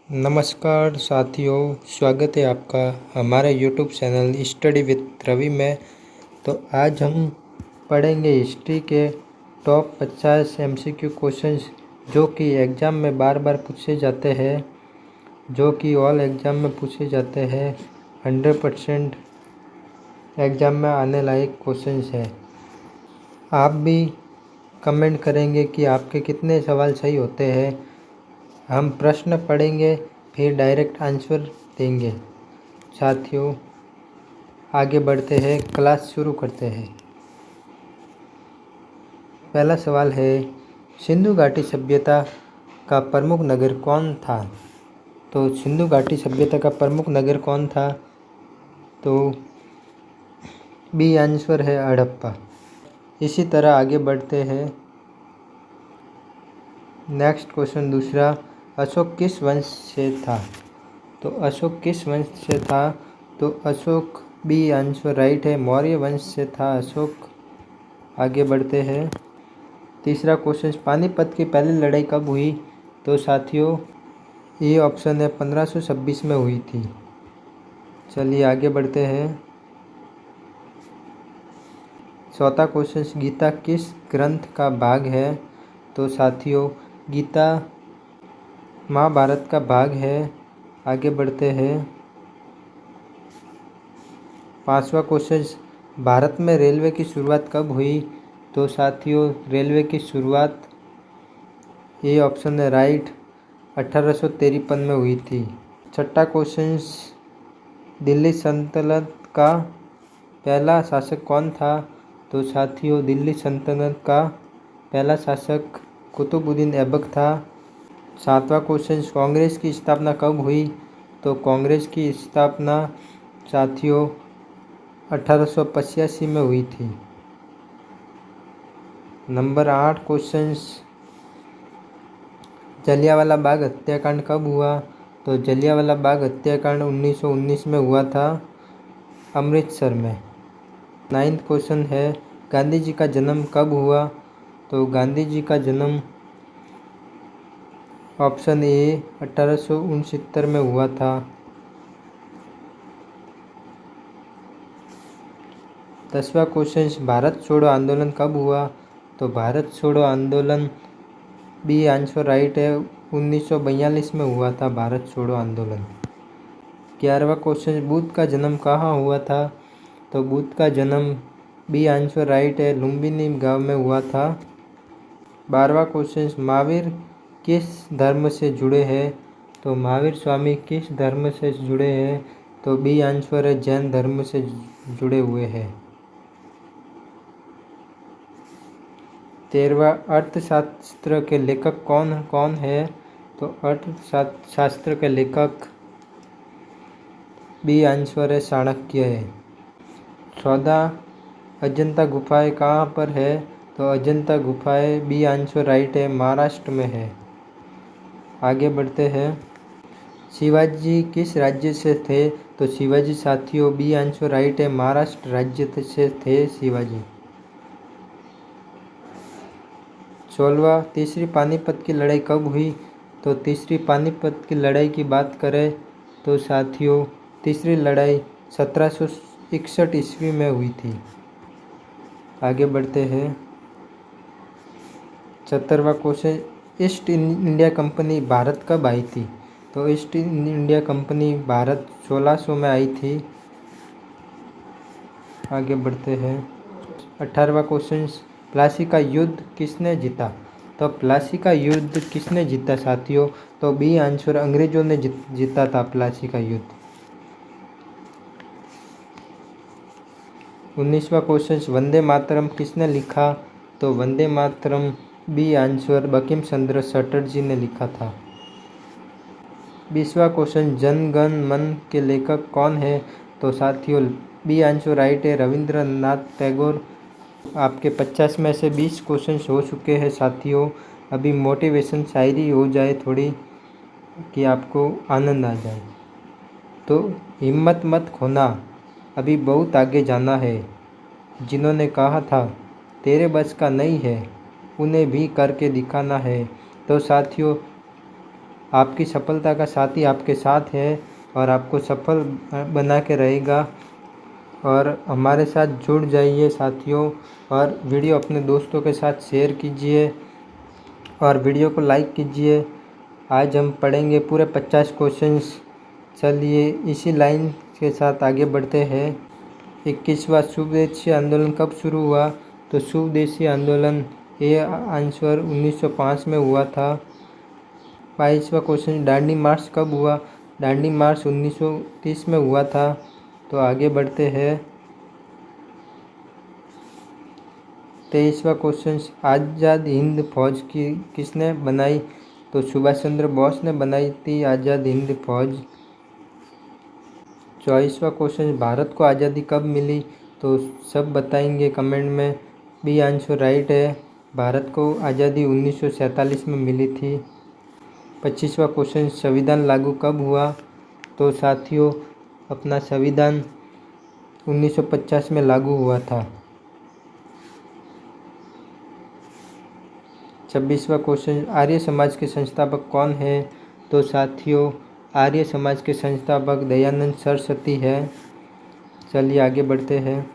नमस्कार साथियों, स्वागत है आपका हमारे YouTube channel study with Ravi में। तो आज हम पढ़ेंगे हिस्ट्री के टॉप 50 MCQ क्वेश्चंस जो कि एग्ज़ाम में बार बार पूछे जाते हैं, जो कि ऑल एग्ज़ाम में पूछे जाते हैं। 100% एग्ज़ाम में आने लायक क्वेश्चंस है। आप भी कमेंट करेंगे कि आपके कितने सवाल सही होते हैं। हम प्रश्न पढ़ेंगे फिर डायरेक्ट आंसर देंगे। साथियों आगे बढ़ते हैं, क्लास शुरू करते हैं। पहला सवाल है, सिंधु घाटी सभ्यता का प्रमुख नगर कौन था? तो सिंधु घाटी सभ्यता का प्रमुख नगर कौन था? तो बी आंसर है हड़प्पा। इसी तरह आगे बढ़ते हैं। नेक्स्ट क्वेश्चन दूसरा, अशोक किस वंश से था? तो अशोक किस वंश से था? तो अशोक बी आंसर राइट है, मौर्य वंश से था अशोक। आगे बढ़ते हैं। तीसरा क्वेश्चन, पानीपत की पहली लड़ाई कब हुई? तो साथियों ये ऑप्शन है 1526 में हुई थी। चलिए आगे बढ़ते हैं। चौथा क्वेश्चन, गीता किस ग्रंथ का भाग है? तो साथियों गीता महाभारत का भाग है। आगे बढ़ते हैं। पांचवा क्वेश्चन, भारत में रेलवे की शुरुआत कब हुई? तो साथियों रेलवे की शुरुआत ये ऑप्शन है राइट, 1853 में हुई थी। छठा क्वेश्चन, दिल्ली सल्तनत का पहला शासक कौन था? तो साथियों दिल्ली सल्तनत का पहला शासक कुतुबुद्दीन ऐबक था। सातवां क्वेश्चन, कांग्रेस की स्थापना कब हुई? तो कांग्रेस की स्थापना साथियों 1885 में हुई थी। नंबर 8 क्वेश्चन, जलियांवाला बाग हत्याकांड कब हुआ? तो जलियांवाला बाग हत्याकांड 1919 में हुआ था, अमृतसर में। 9th क्वेश्चन है, गांधी जी का जन्म कब हुआ? तो गांधी जी का जन्म ऑप्शन ए 1869 में हुआ था। 10वां क्वेश्चन, भारत छोड़ो आंदोलन कब हुआ? तो भारत छोड़ो आंदोलन बी आंसर राइट है, 1942 में हुआ था भारत छोड़ो आंदोलन। 11वां क्वेश्चन, बुद्ध का जन्म कहाँ हुआ था? तो बुद्ध का जन्म बी आंसर राइट है, लुम्बिनी गांव में हुआ था। 12वां क्वेश्चन, महावीर किस धर्म से जुड़े हैं? तो महावीर स्वामी किस धर्म से जुड़े हैं? तो बी आंसर है, जैन धर्म से जुड़े हुए हैं। 13वां, अर्थशास्त्र के लेखक कौन कौन है? तो अर्थशास्त्र के लेखक बी आंसर है, चाणक्य है। 14, अजंता गुफाएं कहाँ पर है? तो अजंता गुफाएं बी आंसर राइट है, महाराष्ट्र में है। आगे बढ़ते हैं। शिवाजी किस राज्य से थे? तो शिवाजी साथियों बी आंसर राइट है, महाराष्ट्र राज्य से थे शिवाजी। 16वां, तीसरी पानीपत की लड़ाई कब हुई? तो तीसरी पानीपत की लड़ाई की बात करें तो साथियों तीसरी लड़ाई 1761 ईस्वी में हुई थी। आगे बढ़ते हैं। 17वां question, East India Company Bharat कब आई थी? तो ईस्ट इंडिया कंपनी भारत 1600 में आई थी। आगे बढ़ते हैं। 18वां क्वेश्चन, प्लासी का युद्ध किसने जीता? तो प्लासी का युद्ध किसने जीता साथियों? तो बी आंसर, अंग्रेजों ने जीता था प्लासी का युद्ध। 19वां क्वेश्चन, वंदे मातरम किसने लिखा? तो वंदे मातरम बी आंसर, बंकिम चंद्र चटर्जी ने लिखा था। 20वां क्वेश्चन, जन गण मन के लेखक कौन है? तो साथियों बी आंसर राइट है, रविंद्रनाथ टैगोर। आपके 50 में से 20 क्वेश्चन हो चुके हैं साथियों। अभी मोटिवेशन शायरी हो जाए थोड़ी कि आपको आनंद आ जाए। तो हिम्मत मत खोना, अभी बहुत आगे जाना है। जिन्होंने कहा था तेरे बस का नहीं है, उन्हें भी करके दिखाना है। तो साथियों आपकी सफलता का साथी आपके साथ है और आपको सफल बना के रहेगा। और हमारे साथ जुड़ जाइए साथियों, और वीडियो अपने दोस्तों के साथ शेयर कीजिए और वीडियो को लाइक कीजिए। आज हम पढ़ेंगे पूरे 50 क्वेश्चंस। चलिए इसी लाइन के साथ आगे बढ़ते हैं। 21वां स्वदेशी आंदोलन कब शुरू हुआ? तो स्वदेशी आंदोलन ये आंसर 1905 में हुआ था। 22वां क्वेश्चन, दांडी मार्च कब हुआ? दांडी मार्च 1930 में हुआ था। तो आगे बढ़ते हैं। 23वां क्वेश्चन, आज़ाद हिंद फौज की किसने बनाई? तो सुभाष चंद्र बोस ने बनाई थी आज़ाद हिंद फौज। 24वां क्वेश्चन, भारत को आज़ादी कब मिली? तो सब बताएंगे कमेंट में। बी आंसर राइट है, भारत को आज़ादी 1947 में मिली थी। 25वां क्वेश्चन, संविधान लागू कब हुआ? तो साथियों अपना संविधान 1950 में लागू हुआ था। 26वां क्वेश्चन, आर्य समाज के संस्थापक कौन है? तो साथियों आर्य समाज के संस्थापक दयानंद सरस्वती है। चलिए आगे बढ़ते हैं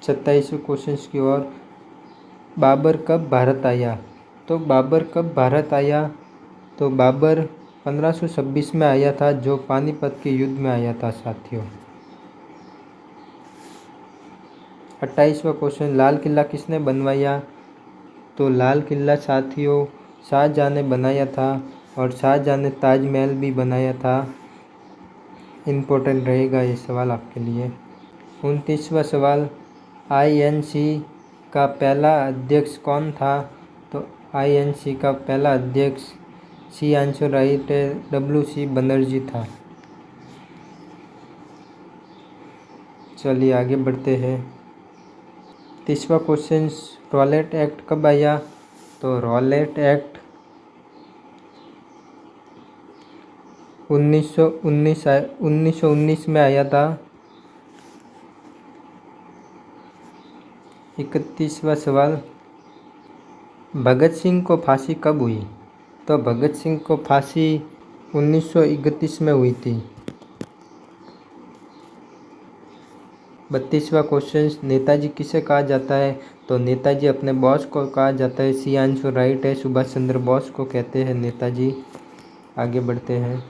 27वें क्वेश्चन की ओर। बाबर कब भारत आया? तो बाबर कब भारत आया? तो बाबर 1526 में आया था, जो पानीपत के युद्ध में आया था साथियों। 28वां क्वेश्चन, लाल किला किसने बनवाया? तो लाल किला साथियों शाहजहाँ ने बनाया था, और शाहजहाँ ने ताजमहल भी बनाया था। इम्पोर्टेंट रहेगा ये सवाल आपके लिए। 29वां सवाल, INC का पहला अध्यक्ष कौन था? तो INC का पहला अध्यक्ष सी आंसर राइट है, WC बनर्जी था। चलिए आगे बढ़ते हैं। 30वां क्वेश्चन, रॉलेट एक्ट कब आया? तो रॉलेट एक्ट 1919 में आया था। 31वां सवाल, भगत सिंह को फांसी कब हुई? तो भगत सिंह को फांसी 1931 में हुई थी। 32वां क्वेश्चन, नेताजी किसे कहा जाता है? तो नेताजी अपने बॉस को कहा जाता है। सी आंसर राइट है, सुभाष चंद्र बोस को कहते हैं नेताजी। आगे बढ़ते हैं।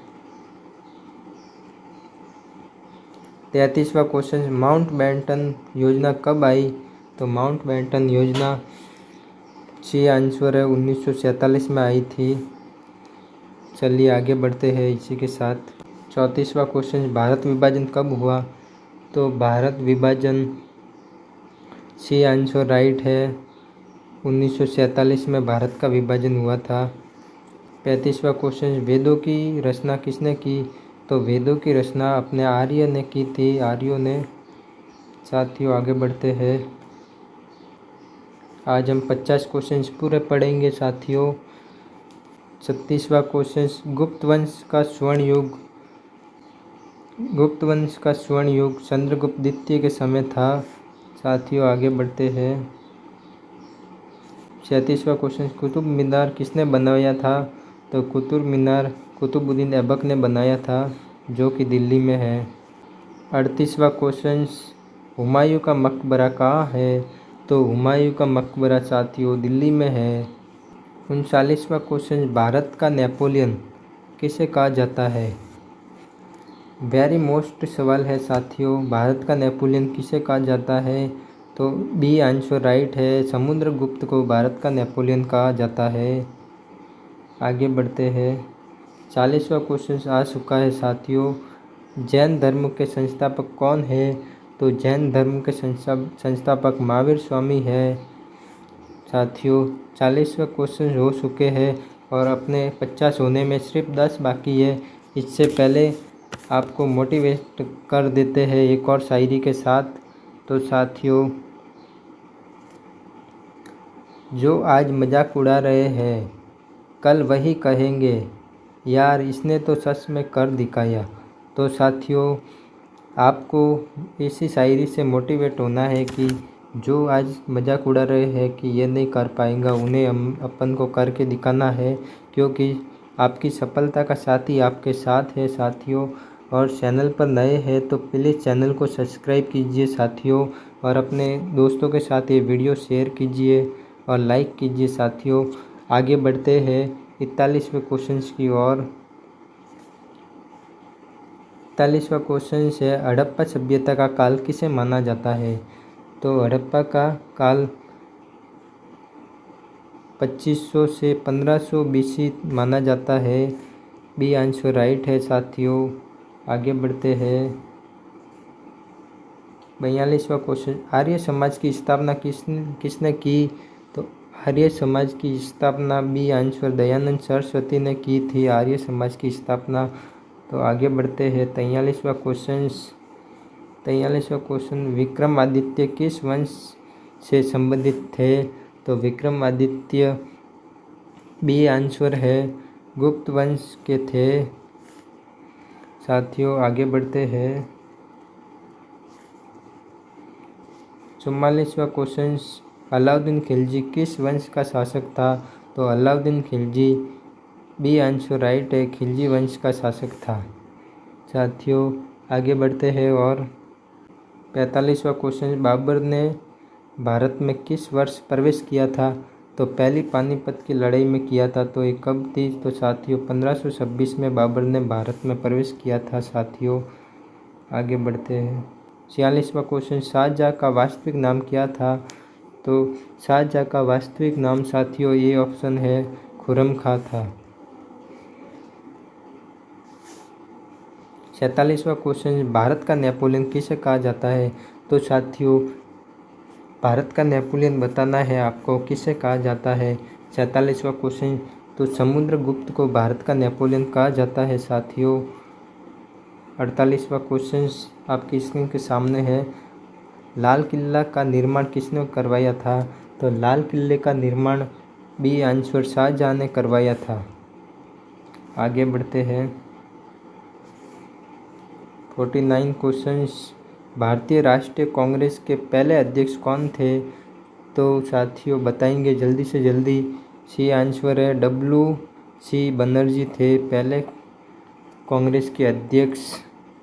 33वां क्वेश्चन, माउंटबेटन योजना कब आई? तो माउंटबेटन योजना सी आंसर है 1947 में आई थी। चलिए आगे बढ़ते हैं इसी के साथ। 34वां क्वेश्चन, भारत विभाजन कब हुआ? तो भारत विभाजन सी आंसर राइट है, 1947 में भारत का विभाजन हुआ था। 35वां क्वेश्चन, वेदों की रचना किसने की? तो वेदों की रचना अपने आर्य ने की थी, आर्यों ने। साथियों आगे बढ़ते हैं। आज हम 50 क्वेश्चंस पूरे पढ़ेंगे साथियों। 36वां क्वेश्चन, गुप्त वंश का स्वर्ण युग। गुप्त वंश का स्वर्ण युग चंद्रगुप्त द्वितीय के समय था। साथियों आगे बढ़ते हैं। 37वां क्वेश्चन, कुतुब मीनार किसने बनवाया था? तो कुतुब मीनार कुतुबुद्दीन ऐबक ने बनाया था, जो कि दिल्ली में है। 38वां क्वेश्चन, हुमायूं का मकबरा कहाँ है? तो हुमायूं का मकबरा साथियों दिल्ली में है। 39वां क्वेश्चन, भारत का नेपोलियन किसे कहा जाता है? वेरी मोस्ट सवाल है साथियों, भारत का नेपोलियन किसे कहा जाता है? तो बी आंसर राइट है, समुद्रगुप्त को भारत का नेपोलियन कहा जाता है। आगे बढ़ते हैं। 40वां क्वेश्चन आ चुका है साथियों, जैन धर्म के संस्थापक कौन है? तो जैन धर्म के संस्थापक महावीर स्वामी है। साथियों 40वां क्वेश्चन हो चुके हैं और अपने 50 होने में सिर्फ 10 बाकी है। इससे पहले आपको मोटिवेट कर देते हैं एक और शायरी के साथ। तो साथियों, जो आज मजाक उड़ा रहे हैं कल वही कहेंगे, यार इसने तो सच में कर दिखाया। तो साथियों आपको इसी शायरी से मोटिवेट होना है कि जो आज मजाक उड़ा रहे हैं कि ये नहीं कर पाएंगा, उन्हें हम अपन को करके दिखाना है, क्योंकि आपकी सफलता का साथी आपके साथ है साथियों। और चैनल पर नए हैं तो प्लीज़ चैनल को सब्सक्राइब कीजिए साथियों, और अपने दोस्तों के साथ ये वीडियो शेयर कीजिए और लाइक कीजिए साथियों। आगे बढ़ते हैं 41वें क्वेश्चन की ओर। 41वां क्वेश्चन है, हड़प्पा सभ्यता का काल किसे माना जाता है? तो हड़प्पा का काल 2500 से 1500 BC माना जाता है। बी आंसर राइट है साथियों। आगे बढ़ते हैं 42वां क्वेश्चन, आर्य समाज की स्थापना किसने की? तो आर्य समाज की स्थापना बी आंसर दयानंद सरस्वती ने की थी आर्य समाज की स्थापना। तो आगे बढ़ते हैं 43वां क्वेश्चन, विक्रमादित्य किस वंश से संबंधित थे? तो विक्रमादित्य बी आंसर है गुप्त वंश के थे साथियों। आगे बढ़ते हैं 44वां क्वेश्चन, अलाउद्दीन खिलजी किस वंश का शासक था? तो Alauddin Khilji B answer right है, खिलजी वंश का शासक था साथियों। आगे बढ़ते हैं और 45वां क्वेश्चन, बाबर ने भारत में किस वर्ष प्रवेश किया था? तो पहली पानीपत की लड़ाई में किया था। तो ये कब थी? तो साथियों 1526 में बाबर ने भारत में प्रवेश किया था साथियों। आगे बढ़ते हैं 46वां क्वेश्चन, शाहजहाँ का वास्तविक नाम क्या था? तो शाहजहाँ का वास्तविक नाम साथियों ये ऑप्शन है खुर्रम खां था। 47वां क्वेश्चन, भारत का नेपोलियन किसे कहा जाता है? तो साथियों भारत का नेपोलियन बताना है आपको किसे कहा जाता है। 47वां क्वेश्चन, तो समुद्रगुप्त को भारत का नेपोलियन कहा जाता है साथियों। 48वां क्वेश्चन आपकी स्क्रीन के सामने है, लाल किला का निर्माण किसने करवाया था? तो लाल किले का निर्माण बी आंसर शाहजहाँ ने करवाया था। आगे बढ़ते हैं 49 क्वेश्चंस, भारतीय राष्ट्रीय कांग्रेस के पहले अध्यक्ष कौन थे? तो साथियों बताएंगे जल्दी से जल्दी। सी आंसर है WC बनर्जी थे पहले कांग्रेस के अध्यक्ष।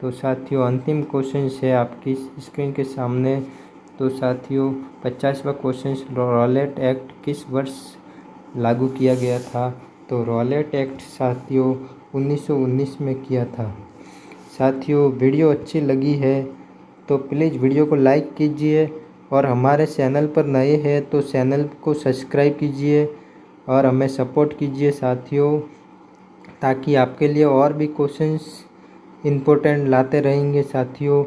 तो साथियों अंतिम क्वेश्चन है आपकी स्क्रीन के सामने। तो साथियों 50वां क्वेश्चन, रॉलेट एक्ट किस वर्ष लागू किया गया था? तो रॉलेट एक्ट साथियों 1919 में किया था साथियों। वीडियो अच्छी लगी है तो प्लीज़ वीडियो को लाइक कीजिए, और हमारे चैनल पर नए हैं तो चैनल को सब्सक्राइब कीजिए और हमें सपोर्ट कीजिए साथियों, ताकि आपके लिए और भी क्वेश्चंस इम्पोर्टेंट लाते रहेंगे साथियों।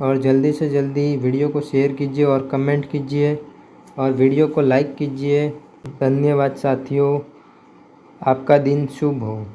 और जल्दी से जल्दी वीडियो को शेयर कीजिए और कमेंट कीजिए और वीडियो को लाइक कीजिए। धन्यवाद साथियों, आपका दिन शुभ हो।